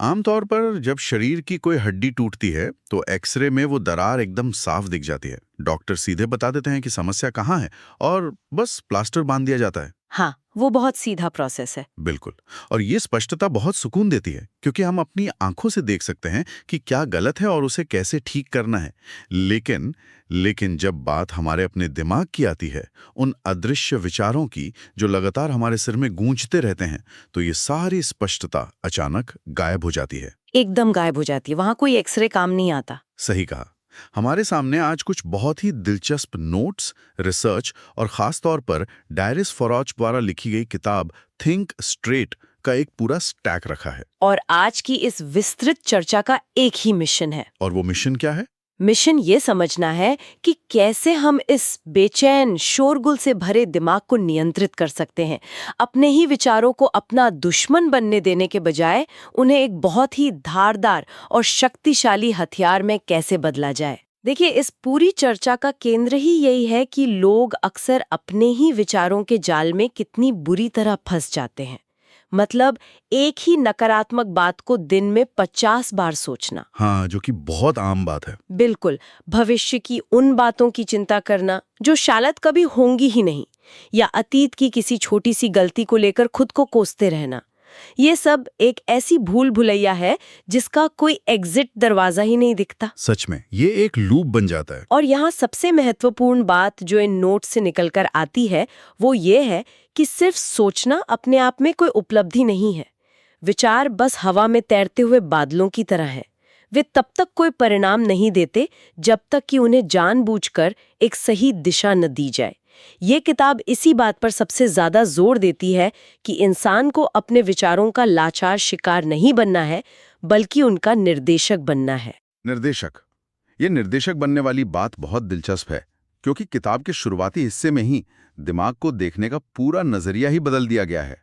आमतौर पर जब शरीर की कोई हड्डी टूटती है तो एक्सरे में वो दरार एकदम साफ दिख जाती है। डॉक्टर सीधे बता देते हैं कि समस्या कहाँ है और बस प्लास्टर बांध दिया जाता है। हाँ, वो बहुत सीधा प्रोसेस है। बिल्कुल। और ये स्पष्टता बहुत सुकून देती है क्योंकि हम अपनी आंखों से देख सकते हैं कि क्या गलत है और उसे कैसे ठीक करना है। लेकिन लेकिन जब बात हमारे अपने दिमाग की आती है, उन अदृश्य विचारों की जो लगातार हमारे सिर में गूंजते रहते हैं, तो ये सारी स्पष्टता अचानक गायब हो जाती है। एकदम गायब हो जाती है, वहाँ कोई एक्सरे काम नहीं आता। सही कहा। हमारे सामने आज कुछ बहुत ही दिलचस्प नोट्स, रिसर्च और खास तौर पर डायरिस फॉरोच द्वारा लिखी गई किताब थिंक स्ट्रेट का एक पूरा स्टैक रखा है। और आज की इस विस्तृत चर्चा का एक ही मिशन है। और वो मिशन क्या है? मिशन ये समझना है कि कैसे हम इस बेचैन शोरगुल से भरे दिमाग को नियंत्रित कर सकते हैं, अपने ही विचारों को अपना दुश्मन बनने देने के बजाय उन्हें एक बहुत ही धारदार और शक्तिशाली हथियार में कैसे बदला जाए। देखिए, इस पूरी चर्चा का केंद्र ही यही है कि लोग अक्सर अपने ही विचारों के जाल में कितनी बुरी तरह फंस जाते हैं। मतलब, एक ही नकारात्मक बात को दिन में 50 बार सोचना। हाँ, जो कि बहुत आम बात है। बिल्कुल। भविष्य की उन बातों की चिंता करना जो शायद कभी होंगी ही नहीं, या अतीत की किसी छोटी सी गलती को लेकर खुद को कोसते रहना। ये सब एक ऐसी भूल भुलैया है जिसका कोई एग्जिट दरवाजा ही नहीं दिखता। सच में ये एक लूप बन जाता है। और यहाँ सबसे महत्वपूर्ण बात जो इन नोट से निकलकर आती है वो ये है कि सिर्फ सोचना अपने आप में कोई उपलब्धि नहीं है। विचार बस हवा में तैरते हुए बादलों की तरह है। वे तब तक कोई परिणाम नहीं देते जब तक कि उन्हें जानबूझकर एक सही दिशा न दी जाए। ये किताब इसी बात पर सबसे ज्यादा जोर देती है कि इंसान को अपने विचारों का लाचार शिकार नहीं बनना है, बल्कि उनका निर्देशक बनना है। निर्देशक। ये निर्देशक बनने वाली बात बहुत दिलचस्प है क्योंकि किताब के शुरुआती हिस्से में ही दिमाग को देखने का पूरा नजरिया ही बदल दिया गया है।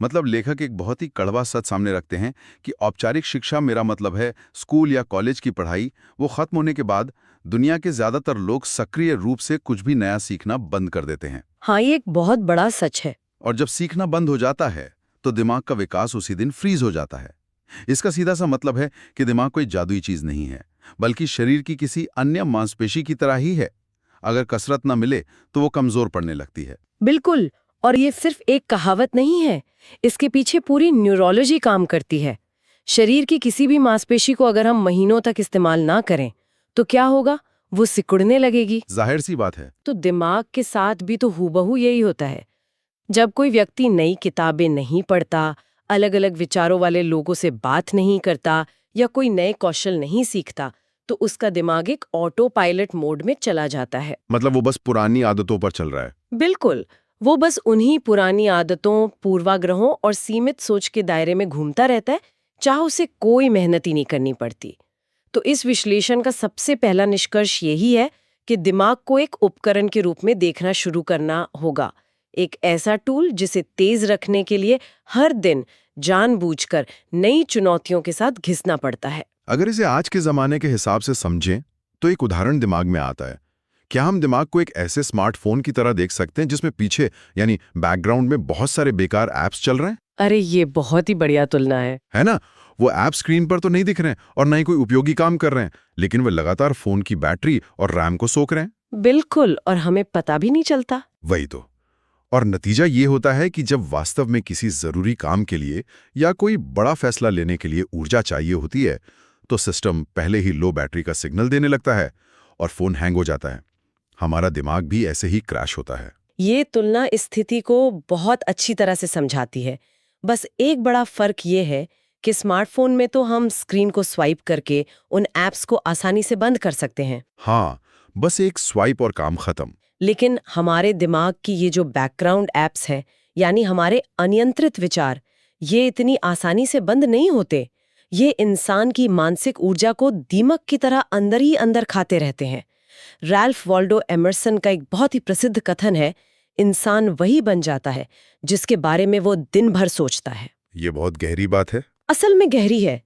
मतलब लेखक एक बहुत ही कड़वा सच सामने रखते हैं कि औपचारिक शिक्षा, मेरा मतलब है स्कूल या कॉलेज की पढ़ाई, वो खत्म होने के बाद दुनिया के ज्यादातर लोग सक्रिय रूप से कुछ भी नया सीखना बंद कर देते हैं। हाँ, ये एक बहुत बड़ा सच है। और जब सीखना बंद हो जाता है तो दिमाग का विकास उसी दिन फ्रीज हो जाता है। इसका सीधा सा मतलब है कि दिमाग कोई जादुई चीज नहीं है, बल्कि शरीर की किसी अन्य मांसपेशी की तरह ही है। अगर कसरत न मिले तो वो कमजोर पड़ने लगती है। बिल्कुल। और ये सिर्फ एक कहावत नहीं है, इसके पीछे पूरी न्यूरोलॉजी काम करती है। शरीर की किसी भी मांसपेशी को अगर हम महीनों तक इस्तेमाल ना करें तो क्या होगा? वो सिकुड़ने लगेगी। जाहिर सी बात है। तो दिमाग के साथ भी तो हूबहू यही होता है। जब कोई व्यक्ति नई किताबें नहीं पढ़ता, अलग अलग विचारों वाले लोगों से बात नहीं करता या कोई नए कौशल नहीं सीखता, तो उसका दिमाग एक ऑटो पायलट मोड में चला जाता है। मतलब वो बस पुरानी आदतों पर चल रहा है। बिल्कुल। वो बस उन्हीं पुरानी आदतों, पूर्वाग्रहों और सीमित सोच के दायरे में घूमता रहता है, चाहे उसे कोई मेहनत ही नहीं करनी पड़ती। तो इस विश्लेषण का सबसे पहला निष्कर्ष यही है कि दिमाग को एक उपकरण के रूप में देखना शुरू करना होगा। एक ऐसा टूल जिसे तेज रखने के लिए हर दिन जानबूझकर नई चुनौतियों के साथ घिसना पड़ता है। अगर इसे आज के जमाने के हिसाब से समझें तो एक उदाहरण दिमाग में आता है। क्या हम दिमाग को एक ऐसे स्मार्टफोन की तरह देख सकते हैं जिसमें पीछे यानी बैकग्राउंड में बहुत सारे बेकार ऐप्स चल रहे हैं? अरे, ये बहुत ही बढ़िया तुलना है ना? वो ऐप स्क्रीन पर तो नहीं दिख रहे हैं और ना ही कोई उपयोगी काम कर रहे हैं, लेकिन वे लगातार फोन की बैटरी और रैम को सोख रहे हैं। बिल्कुल। और हमें पता भी नहीं चलता। वही तो। और नतीजा ये होता है कि जब वास्तव में किसी जरूरी काम के लिए या कोई बड़ा फैसला लेने के लिए ऊर्जा चाहिए होती है तो सिस्टम पहले ही लो बैटरी का सिग्नल देने लगता है और फोन हैंग हो जाता है। हमारा दिमाग भी ऐसे ही क्रैश होता है। ये तुलना इस स्थिति को बहुत अच्छी तरह से समझाती है। बस एक बड़ा फर्क ये है कि स्मार्टफोन में तो हम स्क्रीन को स्वाइप करके उन ऐप्स को आसानी से बंद कर सकते हैं। हाँ, बस एक स्वाइप और काम खत्म। लेकिन हमारे दिमाग की ये जो बैकग्राउंड ऐप्स हैं, यानी हमारे अनियंत्रित विचार, ये इतनी आसानी से बंद नहीं होते। ये इंसान की मानसिक ऊर्जा को दीमक की तरह अंदर ही अंदर खाते रहते हैं। रैल्फ वॉल्डो एमर्सन का एक बहुत ही प्रसिद्ध कथन है, इंसान वही बन जाता है जिसके बारे में वो दिन भर सोचता है। ये बहुत गहरी बात है। असल में गहरी है।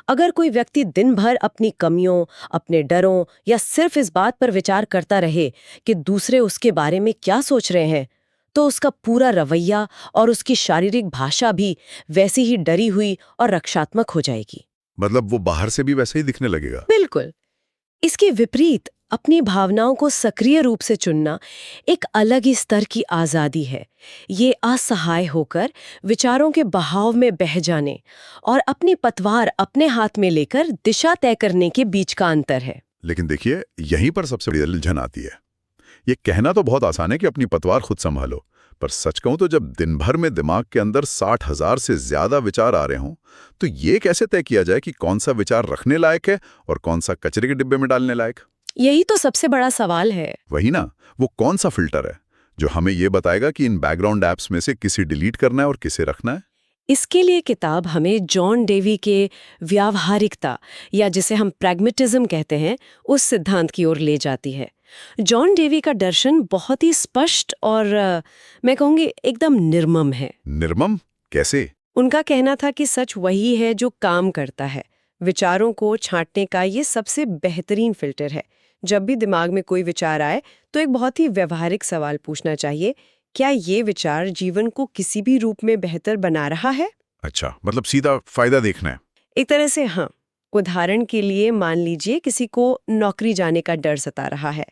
अगर कोई व्यक्ति दिन भर अपनी कमियों, अपने डरों या सिर्फ इस बात पर विचार करता रहे कि दूसरे उसके बारे में क्या सोच रहे हैं, तो उसका पूरा रवैया और उसकी शारीरिक भाषा भी वैसी ही डरी हुई और रक्षात्मक हो जाएगी। मतलब वो बाहर से भी वैसे ही दिखने लगेगा। बिल्कुल। इसके विपरीत अपनी भावनाओं को सक्रिय रूप से चुनना एक अलग ही स्तर की आज़ादी है। ये असहाय होकर विचारों के बहाव में बह जाने और अपनी पतवार अपने हाथ में लेकर दिशा तय करने के बीच का अंतर है। लेकिन देखिए, यहीं पर सबसे बड़ी उलझन आती है। ये कहना तो बहुत आसान है कि अपनी पतवार खुद संभालो, पर सच कहूं तो जब दिन भर में दिमाग के अंदर 60,000 से ज्यादा विचार आ रहे हों, तो ये कैसे तय किया जाए कि कौन सा विचार रखने लायक है और कौन सा कचरे के डिब्बे में डालने लायक? यही तो सबसे बड़ा सवाल है। वही ना, वो कौन सा फिल्टर है जो हमें ये बताएगा कि इन बैकग्राउंड ऐप्स में से किसे डिलीट करना है और किसे रखना है? इसके लिए किताब हमें जॉन डेवी के व्यावहारिकता या जिसे हम प्रैग्मेटिज्म कहते हैं उस सिद्धांत की ओर ले जाती है। जॉन डेवी का दर्शन बहुत ही स्पष्ट और मैं कहूँगी एकदम निर्मम है। निर्मम कैसे? उनका कहना था कि सच वही है जो काम करता है। विचारों को छांटने का ये सबसे बेहतरीन फिल्टर है। जब भी दिमाग में कोई विचार आए तो एक बहुत ही व्यवहारिक सवाल पूछना चाहिए, क्या ये विचार जीवन को किसी भी रूप में बेहतर बना रहा है? अच्छा, मतलब सीधा फायदा देखना है। एक तरह से हाँ। उदाहरण के लिए मान लीजिए किसी को नौकरी जाने का डर सता रहा है।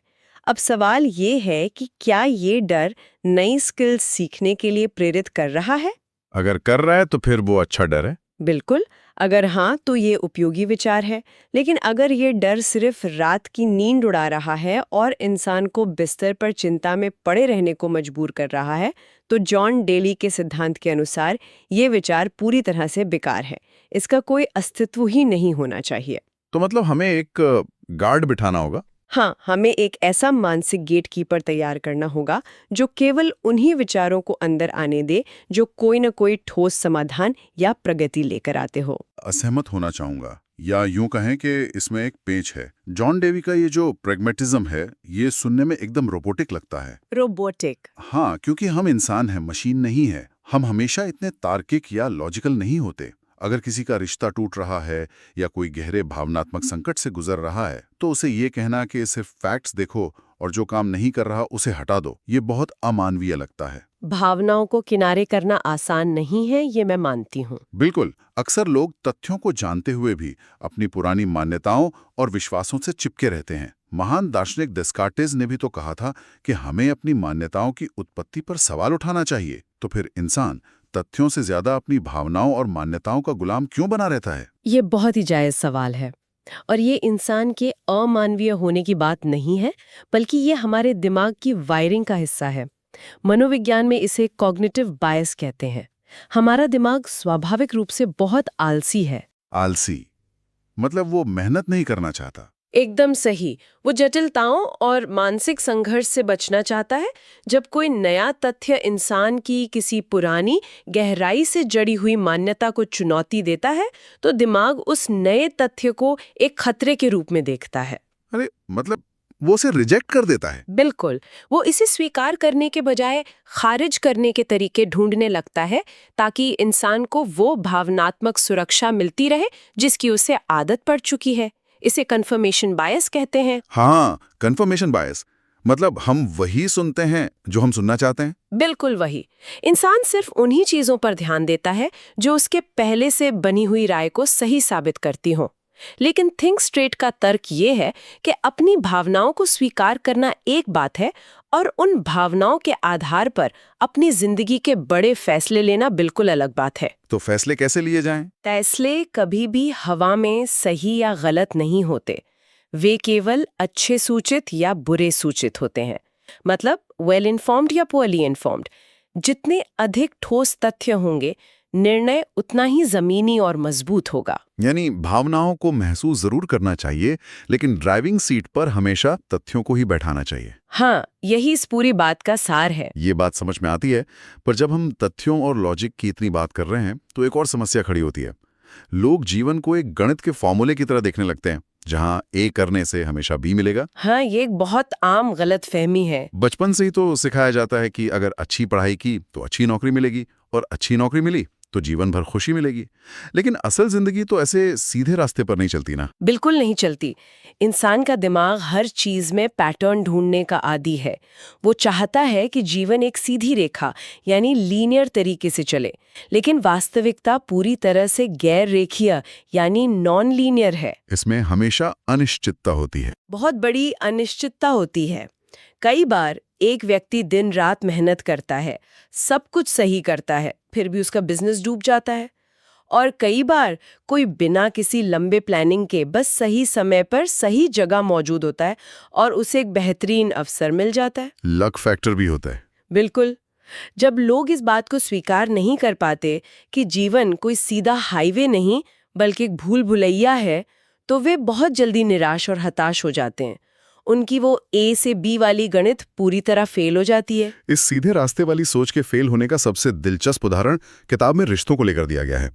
अब सवाल ये है कि क्या ये डर नई स्किल्स सीखने के लिए प्रेरित कर रहा है? अगर कर रहा है तो फिर वो अच्छा डर है। बिल्कुल। अगर हाँ तो ये उपयोगी विचार है। लेकिन अगर ये डर सिर्फ रात की नींद उड़ा रहा है और इंसान को बिस्तर पर चिंता में पड़े रहने को मजबूर कर रहा है, तो जॉन डेली के सिद्धांत के अनुसार ये विचार पूरी तरह से बेकार है। इसका कोई अस्तित्व ही नहीं होना चाहिए। तो मतलब हमें एक गार्ड बिठाना होगा। हाँ, हमें एक ऐसा मानसिक गेटकीपर तैयार करना होगा जो केवल उन्हीं विचारों को अंदर आने दे जो कोई न कोई ठोस समाधान या प्रगति लेकर आते हो। असहमत होना चाहूंगा, या यूं कहें कि इसमें एक पेंच है। जॉन डेवी का ये जो प्रैग्मेटिज्म है, ये सुनने में एकदम रोबोटिक लगता है। रोबोटिक? हाँ, क्योंकि हम इंसान हैं, मशीन नहीं है। हम हमेशा इतने तार्किक या लॉजिकल नहीं होते। अगर किसी का रिश्ता टूट रहा है या कोई गहरे भावनात्मक संकट से गुजर रहा है, तो उसे ये कहना कि सिर्फ फैक्ट्स देखो और जो काम नहीं कर रहा उसे हटा दो, ये बहुत अमानवीय लगता है। भावनाओं को किनारे करना आसान नहीं है, ये मैं मानती हूँ। बिल्कुल। अक्सर लोग तथ्यों को जानते हुए भी अपनी पुरानी मान्यताओं और विश्वासों से चिपके रहते हैं। महान दार्शनिक डेस्कार्टेस ने भी तो कहा था कि हमें अपनी मान्यताओं की उत्पत्ति पर सवाल उठाना चाहिए। तो फिर इंसान तथ्यों से ज्यादा अपनी भावनाओं और मान्यताओं का गुलाम क्यों बना रहता है? ये बहुत ही जायज सवाल है। और ये इंसान के अमानवीय होने की बात नहीं है, बल्कि ये हमारे दिमाग की वायरिंग का हिस्सा है। मनोविज्ञान में इसे कॉग्निटिव बायस कहते हैं। हमारा दिमाग स्वाभाविक रूप से बहुत आलसी है। आलसी मतलब वो मेहनत नहीं करना चाहता। एकदम सही। वो जटिलताओं और मानसिक संघर्ष से बचना चाहता है। जब कोई नया तथ्य इंसान की किसी पुरानी गहराई से जड़ी हुई मान्यता को चुनौती देता है, तो दिमाग उस नए तथ्य को एक खतरे के रूप में देखता है। अरे मतलब वो उसे रिजेक्ट कर देता है। बिल्कुल। वो इसे स्वीकार करने के बजाय खारिज करने के तरीके ढूंढने लगता है, ताकि इंसान को वो भावनात्मक सुरक्षा मिलती रहे जिसकी उसे आदत पड़ चुकी है। इसे कन्फर्मेशन बायस कहते हैं। हाँ, कन्फर्मेशन बायस। मतलब हम वही सुनते हैं जो हम सुनना चाहते हैं। बिल्कुल वही। इंसान सिर्फ उन्हीं चीजों पर ध्यान देता है जो उसके पहले से बनी हुई राय को सही साबित करती हों। लेकिन थिंक स्ट्रेट का तर्क ये है कि अपनी भावनाओं को स्वीकार करना एक बात है और उन भावनाओं के आधार पर अपनी जिंदगी के बड़े फैसले लेना बिल्कुल अलग बात है। तो फैसले कैसे लिए जाएं? फैसले कभी भी हवा में सही या गलत नहीं होते। वे केवल अच्छे सूचित या बुरे सूचित होते हैं। मतलब वेल इन्फॉर्म्ड या पुअरली इन्फॉर्म्ड। जितने अधिक ठोस तथ्य होंगे, निर्णय उतना ही जमीनी और मजबूत होगा। यानी भावनाओं को महसूस जरूर करना चाहिए, लेकिन ड्राइविंग सीट पर हमेशा तथ्यों को ही बैठाना चाहिए। हाँ, यही इस पूरी बात का सार है। ये बात समझ में आती है, पर जब हम तथ्यों और लॉजिक की इतनी बात कर रहे हैं, तो एक और समस्या खड़ी होती है। लोग जीवन को एक गणित के फॉर्मूले की तरह देखने लगते हैं, जहां ए करने से हमेशा बी मिलेगा। हाँ, ये एक बहुत आम गलतफहमी है। बचपन से ही तो सिखाया जाता है कि अगर अच्छी पढ़ाई की तो अच्छी नौकरी मिलेगी, और अच्छी नौकरी मिली तो जीवन भर खुशी मिलेगी। लेकिन असल जिंदगी तो ऐसे सीधे रास्ते पर नहीं चलती ना। बिल्कुल नहीं चलती। इंसान का दिमाग हर चीज में पैटर्न ढूंढने का आदी है। वो चाहता है कि जीवन एक सीधी रेखा यानी लीनियर तरीके से चले, लेकिन वास्तविकता पूरी तरह से गैर रेखीय यानी नॉन लीनियर है। इसमें हमेशा अनिश्चितता होती है। बहुत बड़ी अनिश्चितता होती है। कई बार एक व्यक्ति दिन रात मेहनत करता है, सब कुछ सही करता है, फिर भी उसका बिजनेस डूब जाता है। और कई बार कोई बिना किसी लंबे प्लानिंग के बस सही समय पर सही जगह मौजूद होता है और उसे एक बेहतरीन अवसर मिल जाता है। लक फैक्टर भी होता है। बिल्कुल। जब लोग इस बात को स्वीकार नहीं कर पाते कि जीवन कोई सीधा हाईवे नहीं बल्कि एक भूल भुलैया है, तो वे बहुत जल्दी निराश और हताश हो जाते हैं। उनकी वो ए से बी वाली गणित पूरी तरह फेल हो जाती है। इस सीधे रास्ते वाली सोच के फेल होने का सबसे दिलचस्प उदाहरण किताब में रिश्तों को लेकर दिया गया है।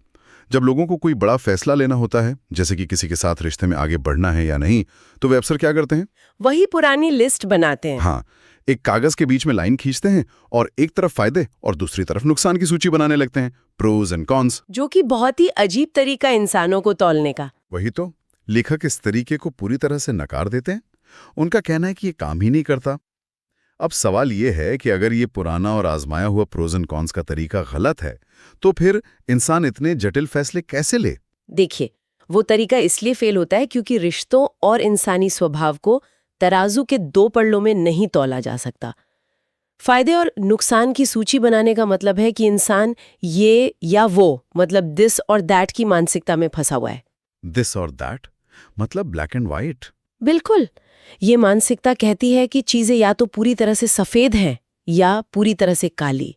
जब लोगों को कोई बड़ा फैसला लेना होता है, जैसे कि किसी के साथ रिश्ते में आगे बढ़ना है या नहीं, तो वे अक्सर क्या करते हैं? वही पुरानी लिस्ट बनाते हैं। हाँ, एक कागज के बीच में लाइन खींचते हैं और एक तरफ फायदे और दूसरी तरफ नुकसान की सूची बनाने लगते हैं, प्रोज एंड कॉन्स। जो कि बहुत ही अजीब तरीका इंसानों को तौलने का। वही तो, लेखक इस तरीके को पूरी तरह से नकार देते हैं। उनका कहना है कि ये काम ही नहीं करता। अब सवाल ये है कि अगर ये पुराना और आजमाया हुआ प्रोज एंड कॉन्स का तरीका गलत है, तो फिर इंसान इतने जटिल फैसले कैसे ले? देखिए, वो तरीका इसलिए फेल होता है क्योंकि रिश्तों और इंसानी स्वभाव को तराजू के दो पल्लों में नहीं तौला जा सकता। फायदे और नुकसान की सूची बनाने का मतलब है कि इंसान ये या वो, मतलब दिस और दैट की मानसिकता में फंसा हुआ है। दिस और दैट मतलब ब्लैक एंड व्हाइट। बिल्कुल। ये मानसिकता कहती है कि चीजें या तो पूरी तरह से सफेद हैं या पूरी तरह से काली,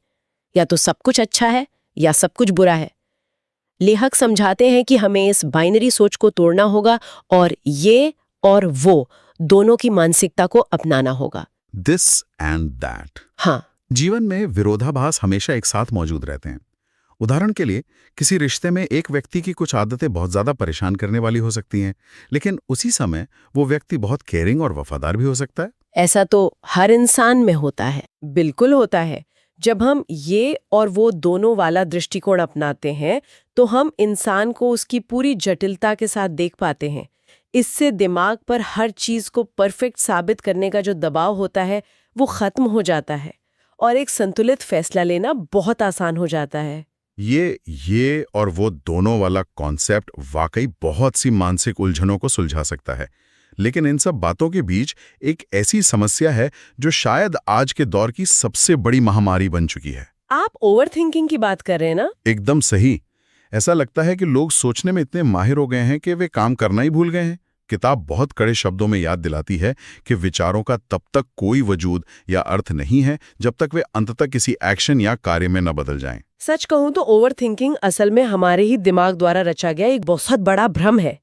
या तो सब कुछ अच्छा है या सब कुछ बुरा है। लेखक समझाते हैं कि हमें इस बाइनरी सोच को तोड़ना होगा और ये और वो दोनों की मानसिकता को अपनाना होगा। This and that. हाँ, जीवन में विरोधाभास हमेशा एक साथ मौजूद रहते हैं। उदाहरण के लिए, किसी रिश्ते में एक व्यक्ति की कुछ आदतें बहुत ज्यादा परेशान करने वाली हो सकती हैं, लेकिन उसी समय वो व्यक्ति बहुत केयरिंग और वफादार भी हो सकता है। ऐसा तो हर इंसान में होता है। बिल्कुल होता है। जब हम ये और वो दोनों वाला दृष्टिकोण अपनाते हैं, तो हम इंसान को उसकी पूरी जटिलता के साथ देख पाते हैं। इससे दिमाग पर हर चीज को परफेक्ट साबित करने का जो दबाव होता है, वो खत्म हो जाता है और एक संतुलित फैसला लेना बहुत आसान हो जाता है। ये और वो दोनों वाला कॉन्सेप्ट वाकई बहुत सी मानसिक उलझनों को सुलझा सकता है। लेकिन इन सब बातों के बीच एक ऐसी समस्या है जो शायद आज के दौर की सबसे बड़ी महामारी बन चुकी है। आप ओवरथिंकिंग की बात कर रहे हैं ना? एकदम सही। ऐसा लगता है कि लोग सोचने में इतने माहिर हो गए हैं कि वे काम करना ही भूल गए हैं। किताब बहुत कड़े शब्दों में याद दिलाती है कि विचारों का तब तक कोई वजूद या अर्थ नहीं है जब तक वे अंततः किसी एक्शन या कार्य में न बदल जाएं। सच कहूं तो ओवरथिंकिंग असल में हमारे ही दिमाग द्वारा रचा गया एक बहुत बड़ा भ्रम है।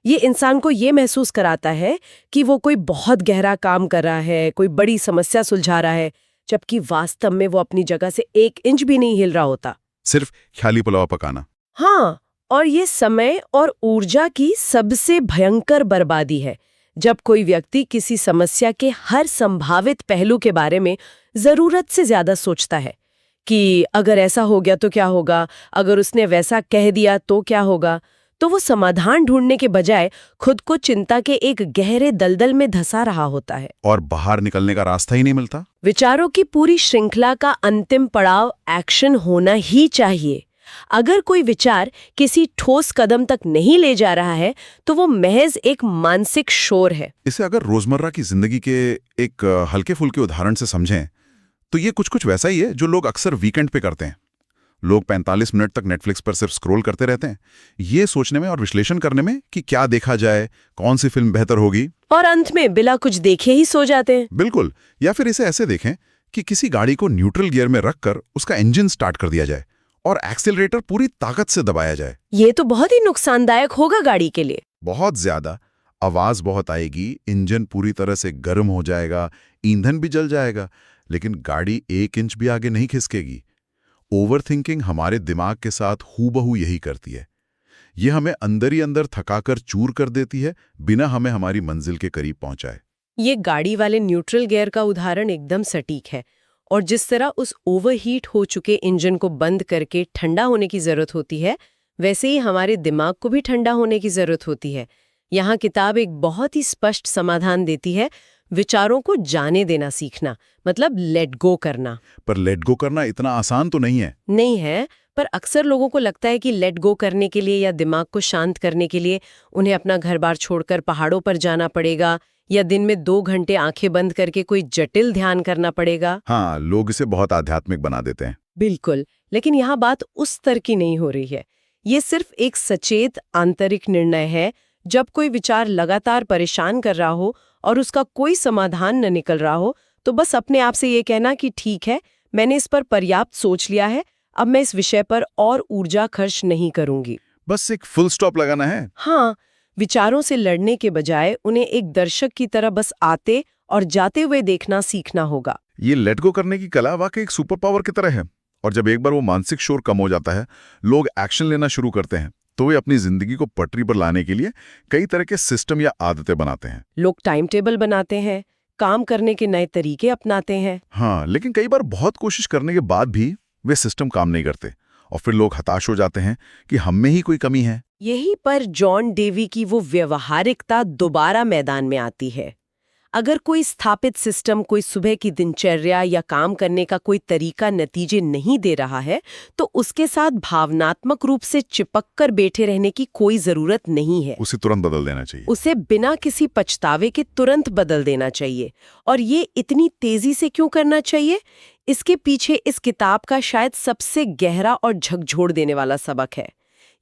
ये इंसान को ये महसूस कराता है कि वो कोई बहुत गहरा काम कर रहा है, कोई बड़ी समस्या सुलझा रहा है, जबकि वास्तव में वो अपनी जगह से 1 इंच भी नहीं हिल रहा होता। सिर्फ ख्याली पुलाव पकाना। हाँ, और ये समय और ऊर्जा की सबसे भयंकर बर्बादी है। जब कोई व्यक्ति किसी समस्या के हर संभावित पहलू के बारे में जरूरत से ज्यादा सोचता है कि अगर ऐसा हो गया तो क्या होगा, अगर उसने वैसा कह दिया तो क्या होगा, तो वो समाधान ढूंढने के बजाय खुद को चिंता के एक गहरे दलदल में धंसा रहा होता है और बाहर निकलने का रास्ता ही नहीं मिलता। विचारों की पूरी श्रृंखला का अंतिम पड़ाव एक्शन होना ही चाहिए। अगर कोई विचार किसी ठोस कदम तक नहीं ले जा रहा है, तो वो महज एक मानसिक शोर है। इसे अगर रोजमर्रा की जिंदगी के एक हल्के फुल्के उदाहरण से समझें, तो ये कुछ वैसा ही है जो लोग अक्सर वीकेंड पे करते हैं। लोग 45 मिनट तक नेटफ्लिक्स पर सिर्फ स्क्रॉल करते रहते हैं, ये सोचने में और विश्लेषण करने में कि क्या देखा जाए, कौन सी फिल्म बेहतर होगी, और अंत में बिना कुछ देखे ही सो जाते हैं। बिल्कुल। या फिर इसे ऐसे देखें कि किसी गाड़ी को न्यूट्रल गियर में रखकर उसका इंजन स्टार्ट कर दिया जाए और एक्सेलरेटर पूरी ताकत से दबाया जाए। ये तो बहुत ही नुकसानदायक होगा गाड़ी के लिए। बहुत ज्यादा। आवाज बहुत आएगी, इंजन पूरी तरह से गर्म हो जाएगा, ईंधन भी जल जाएगा, लेकिन गाड़ी 1 इंच भी आगे नहीं खिसकेगी। ओवरथिंकिंग हमारे दिमाग के साथ हूबहू यही करती है। ये हमें अंदर ही अंदर थकाकर चूर कर देती है, बिना हमें हमारी मंजिल के करीब पहुंचाए। ये गाड़ी वाले न्यूट्रल गियर का उदाहरण एकदम सटीक है और जिस तरह उस ओवरहीट हो चुके इंजन को बंद करके ठंडा होने की जरूरत होती है, वैसे ही हमारे दिमाग को भी ठंडा होने की जरूरत होती है। यहाँ किताब एक बहुत ही स्पष्ट समाधान देती है, विचारों को जाने देना सीखना, मतलब लेट गो करना। पर लेट गो करना इतना आसान तो नहीं है। नहीं है, पर अक्सर लोगों को लगता है कि लेट गो करने के लिए या दिमाग को शांत करने के लिए उन्हें अपना घर-बार छोड़कर पहाड़ों पर जाना पड़ेगा या दिन में 2 घंटे आंखें बंद करके कोई जटिल ध्यान करना पड़ेगा। हाँ, लोग इसे बहुत आध्यात्मिक बना देते हैं। बिल्कुल, लेकिन यहाँ बात उस स्तर की नहीं हो रही है। ये सिर्फ एक सचेत आंतरिक निर्णय है। जब कोई विचार लगातार परेशान कर रहा हो और उसका कोई समाधान न निकल रहा हो, तो बस अपने आप से ये कहना कि ठीक है, मैंने इस पर पर्याप्त सोच लिया है, अब मैं इस विषय पर और ऊर्जा खर्च नहीं करूंगी। बस एक फुल स्टॉप लगाना है। हाँ, विचारों से लड़ने के बजाय उन्हें एक दर्शक की तरह बस आते और जाते हुए देखना सीखना होगा। ये लेट गो करने की कला वाकई एक सुपर पावर की तरह है। और जब एक बार वो मानसिक शोर कम हो जाता है, लोग एक्शन लेना शुरू करते हैं, तो वे अपनी जिंदगी को पटरी पर लाने के लिए कई तरह के सिस्टम या आदतें बनाते हैं। लोग टाइम टेबल बनाते हैं, काम करने के नए तरीके अपनाते हैं। हाँ, लेकिन कई बार बहुत कोशिश करने के बाद भी वे सिस्टम काम नहीं करते और फिर लोग हताश हो जाते हैं कि हम में ही कोई कमी है। यहीं पर जॉन डेवी की वो व्यवहारिकता दोबारा मैदान में आती है। अगर कोई स्थापित सिस्टम, कोई सुबह की दिनचर्या या काम करने का कोई तरीका नतीजे नहीं दे रहा है, तो उसके साथ भावनात्मक रूप से चिपक कर बैठे रहने की कोई जरूरत नहीं है। उसे तुरंत बदल देना चाहिए। उसे बिना किसी पछतावे के तुरंत बदल देना चाहिए। और ये इतनी तेजी से क्यों करना चाहिए? इसके पीछे इस किताब का शायद सबसे गहरा और झकझोर देने वाला सबक है।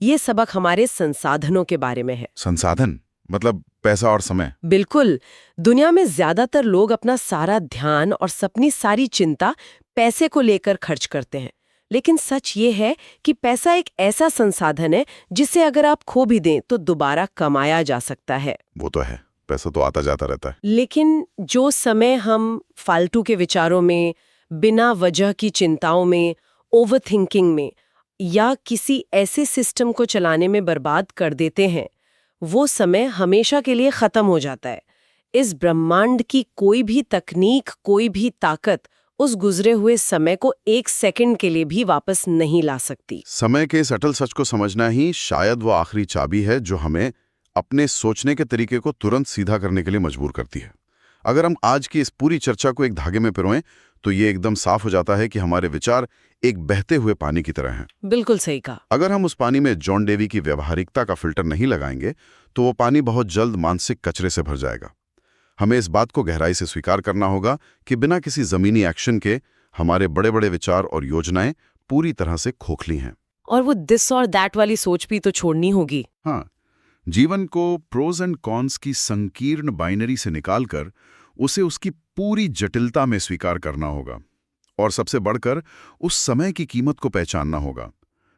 ये सबक हमारे संसाधनों के बारे में है। संसाधन मतलब पैसा और समय। बिल्कुल। दुनिया में ज्यादातर लोग अपना सारा ध्यान और अपनी सारी चिंता पैसे को लेकर खर्च करते हैं। लेकिन सच ये है कि पैसा एक ऐसा संसाधन है जिसे अगर आप खो भी दें तो दोबारा कमाया जा सकता है। वो तो है, पैसा तो आता जाता रहता है। लेकिन जो समय हम फालतू के विचारों में, बिना वजह की चिंताओं में, ओवरथिंकिंग में या किसी ऐसे सिस्टम को चलाने में बर्बाद कर देते हैं, वो समय हमेशा के लिए खत्म हो जाता है। इस ब्रह्मांड की कोई भी तकनीक, कोई भी ताकत उस गुजरे हुए समय को 1 सेकंड के लिए भी वापस नहीं ला सकती। समय के इस अटल सच को समझना ही शायद वो आखिरी चाबी है जो हमें अपने सोचने के तरीके को तुरंत सीधा करने के लिए मजबूर करती है। अगर हम आज की इस पूरी चर्चा को एक धागे में पिरोएं, तो ये एकदम साफ हो जाता है कि हमारे विचार एक बहते हुए पानी की तरह हैं। बिल्कुल सही कहा। अगर हम उस पानी में जॉन डेवी की व्यवहारिकता का फिल्टर नहीं लगाएंगे, तो वो पानी बहुत जल्द मानसिक कचरे से भर जाएगा। हमें इस बात को गहराई से स्वीकार करना होगा कि बिना किसी जमीनी एक्शन के हमारे बड़े बड़े विचार और योजनाएं पूरी तरह से खोखली हैं। और वो दिस और दैट वाली सोच भी तो छोड़नी होगी। हाँ, जीवन को प्रोज एंड कॉन्स की संकीर्ण बाइनरी से निकालकर उसे उसकी पूरी जटिलता में स्वीकार करना होगा। और सबसे बढ़कर उस समय की कीमत को पहचानना होगा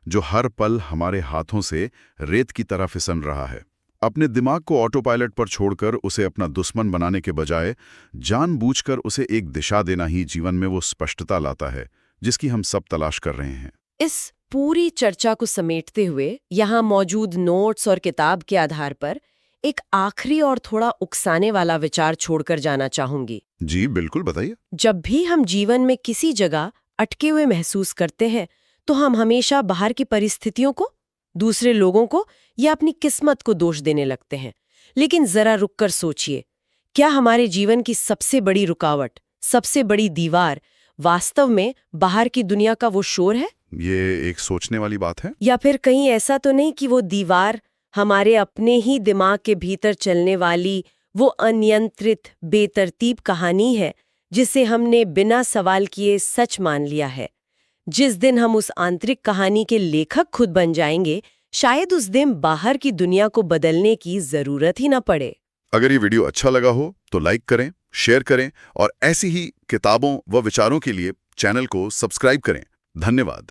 जो हर पल हमारे हाथों से रेत की तरह फिसल रहा है। अपने दिमाग को ऑटो पायलट पर छोड़कर उसे अपना दुश्मन बनाने के बजाय जानबूझकर उसे एक दिशा देना ही जीवन में वो स्पष्टता लाता है जिसकी हम सब तलाश कर रहे हैं। इस पूरी चर्चा को समेटते हुए यहाँ मौजूद नोट्स और किताब के आधार पर एक आखिरी और थोड़ा उकसाने वाला विचार छोड़कर जाना चाहूंगी। जी बिल्कुल, बताइए। जब भी हम जीवन में किसी जगह अटके हुए महसूस करते हैं, तो हम हमेशा बाहर की परिस्थितियों को, दूसरे लोगों को या अपनी किस्मत को दोष देने लगते हैं। लेकिन जरा रुककर सोचिए, क्या हमारे जीवन की सबसे बड़ी रुकावट, सबसे बड़ी दीवार वास्तव में बाहर की दुनिया का वो शोर है? ये एक सोचने वाली बात है। या फिर कहीं ऐसा तो नहीं कि वो दीवार हमारे अपने ही दिमाग के भीतर चलने वाली वो अनियंत्रित बेतरतीब कहानी है जिसे हमने बिना सवाल किए सच मान लिया है? जिस दिन हम उस आंतरिक कहानी के लेखक खुद बन जाएंगे, शायद उस दिन बाहर की दुनिया को बदलने की जरूरत ही न पड़े। अगर ये वीडियो अच्छा लगा हो तो लाइक करें, शेयर करें और ऐसी ही किताबों व विचारों के लिए चैनल को सब्सक्राइब करें। धन्यवाद।